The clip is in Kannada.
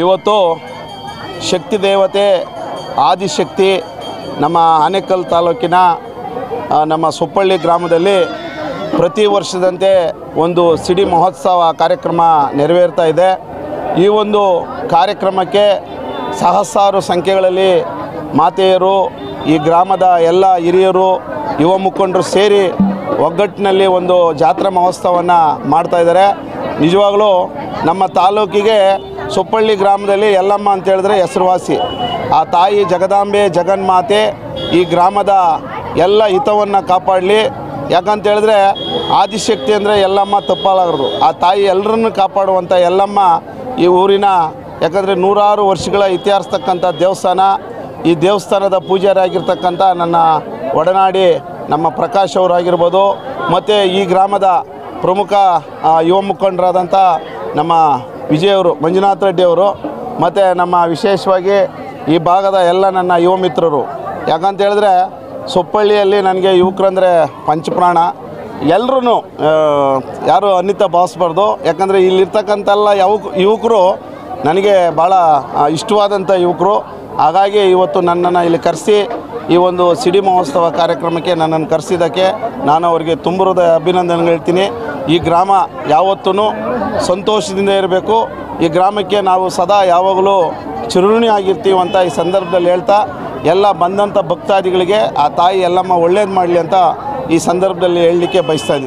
ಇವತ್ತು ಶಕ್ತಿ ದೇವತೆ ಆದಿಶಕ್ತಿ ನಮ್ಮ ಆನೇಕಲ್ ತಾಲೂಕಿನ ನಮ್ಮ ಸೊಪ್ಪಳ್ಳಿ ಗ್ರಾಮದಲ್ಲಿ ಪ್ರತಿ ವರ್ಷದಂತೆ ಒಂದು ಸಿಡಿ ಮಹೋತ್ಸವ ಕಾರ್ಯಕ್ರಮ ನೆರವೇರ್ತಾ ಇದೆ. ಈ ಒಂದು ಕಾರ್ಯಕ್ರಮಕ್ಕೆ ಸಹಸ್ರಾರು ಸಂಖ್ಯೆಗಳಲ್ಲಿ ಮಾತೆಯರು, ಈ ಗ್ರಾಮದ ಎಲ್ಲ ಹಿರಿಯರು, ಯುವ ಮುಖಂಡರು ಸೇರಿ ಒಗ್ಗಟ್ಟಿನಲ್ಲಿ ಒಂದು ಜಾತ್ರಾ ಮಹೋತ್ಸವವನ್ನು ಮಾಡ್ತಾಯಿದ್ದಾರೆ. ನಿಜವಾಗಲೂ ನಮ್ಮ ತಾಲೂಕಿಗೆ ಸೊಪ್ಪಳ್ಳಿ ಗ್ರಾಮದಲ್ಲಿ ಯಲ್ಲಮ್ಮ ಅಂತ ಹೇಳಿದ್ರೆ ಹೆಸರುವಾಸಿ. ಆ ತಾಯಿ ಜಗದಾಂಬೆ ಜಗನ್ಮಾತೆ ಈ ಗ್ರಾಮದ ಎಲ್ಲ ಹಿತವನ್ನು ಕಾಪಾಡಲಿ. ಯಾಕಂತ ಹೇಳಿದ್ರೆ ಆದಿಶಕ್ತಿ ಅಂದರೆ ಯಲ್ಲಮ್ಮ ತಪ್ಪಾಲಾಗದು. ಆ ತಾಯಿ ಎಲ್ಲರನ್ನು ಕಾಪಾಡುವಂಥ ಯಲ್ಲಮ್ಮ ಈ ಊರಿನ, ಯಾಕಂದರೆ ನೂರಾರು ವರ್ಷಗಳ ಇತಿಹಾಸತಕ್ಕಂಥ ದೇವಸ್ಥಾನ. ಈ ದೇವಸ್ಥಾನದ ಪೂಜಾರಿಯಾಗಿರ್ತಕ್ಕಂಥ ನನ್ನ ಒಡನಾಡಿ ನಮ್ಮ ಪ್ರಕಾಶ್ ಅವರಾಗಿರ್ಬೋದು, ಮತ್ತು ಈ ಗ್ರಾಮದ ಪ್ರಮುಖ ಯುವ ಮುಖಂಡರಾದಂಥ ನಮ್ಮ ವಿಜಯವರು, ಮಂಜುನಾಥ್ ರೆಡ್ಡಿ ಅವರು, ಮತ್ತು ನಮ್ಮ ವಿಶೇಷವಾಗಿ ಈ ಭಾಗದ ಎಲ್ಲ ನನ್ನ ಯುವ ಮಿತ್ರರು. ಯಾಕಂತ ಹೇಳಿದ್ರೆ ಸೊಪ್ಪಳ್ಳಿಯಲ್ಲಿ ನನಗೆ ಯುವಕರಂದರೆ ಪಂಚಪ್ರಾಣ. ಎಲ್ಲರೂ ಯಾರು ಅನ್ನಿತ ಭಾವಿಸ್ಬಾರ್ದು. ಯಾಕಂದರೆ ಇಲ್ಲಿರ್ತಕ್ಕಂಥೆಲ್ಲ ಯುವಕರು ನನಗೆ ಭಾಳ ಇಷ್ಟವಾದಂಥ ಯುವಕರು. ಹಾಗಾಗಿ ಇವತ್ತು ನನ್ನನ್ನು ಇಲ್ಲಿ ಕರೆಸಿ ಈ ಒಂದು ಸಿಡಿ ಮಹೋತ್ಸವ ಕಾರ್ಯಕ್ರಮಕ್ಕೆ ನನ್ನನ್ನು ಕರೆಸಿದ್ದಕ್ಕೆ ನಾನು ಅವರಿಗೆ ತುಂಬ ಹೃದಯ ಅಭಿನಂದನೆ ಹೇಳ್ತೀನಿ. ಈ ಗ್ರಾಮ ಯಾವತ್ತೂ ಸಂತೋಷದಿಂದ ಇರಬೇಕು. ಈ ಗ್ರಾಮಕ್ಕೆ ನಾವು ಸದಾ ಯಾವಾಗಲೂ ಚಿರುಣಿ ಆಗಿರ್ತೀವಿ ಅಂತ ಈ ಸಂದರ್ಭದಲ್ಲಿ ಹೇಳ್ತಾ, ಎಲ್ಲ ಬಂದಂಥ ಭಕ್ತಾದಿಗಳಿಗೆ ಆ ತಾಯಿ ಯಲ್ಲಮ್ಮ ಒಳ್ಳೇದು ಮಾಡಲಿ ಅಂತ ಈ ಸಂದರ್ಭದಲ್ಲಿ ಹೇಳಲಿಕ್ಕೆ ಬಯಸ್ತಾ ಇದ್ದೀನಿ.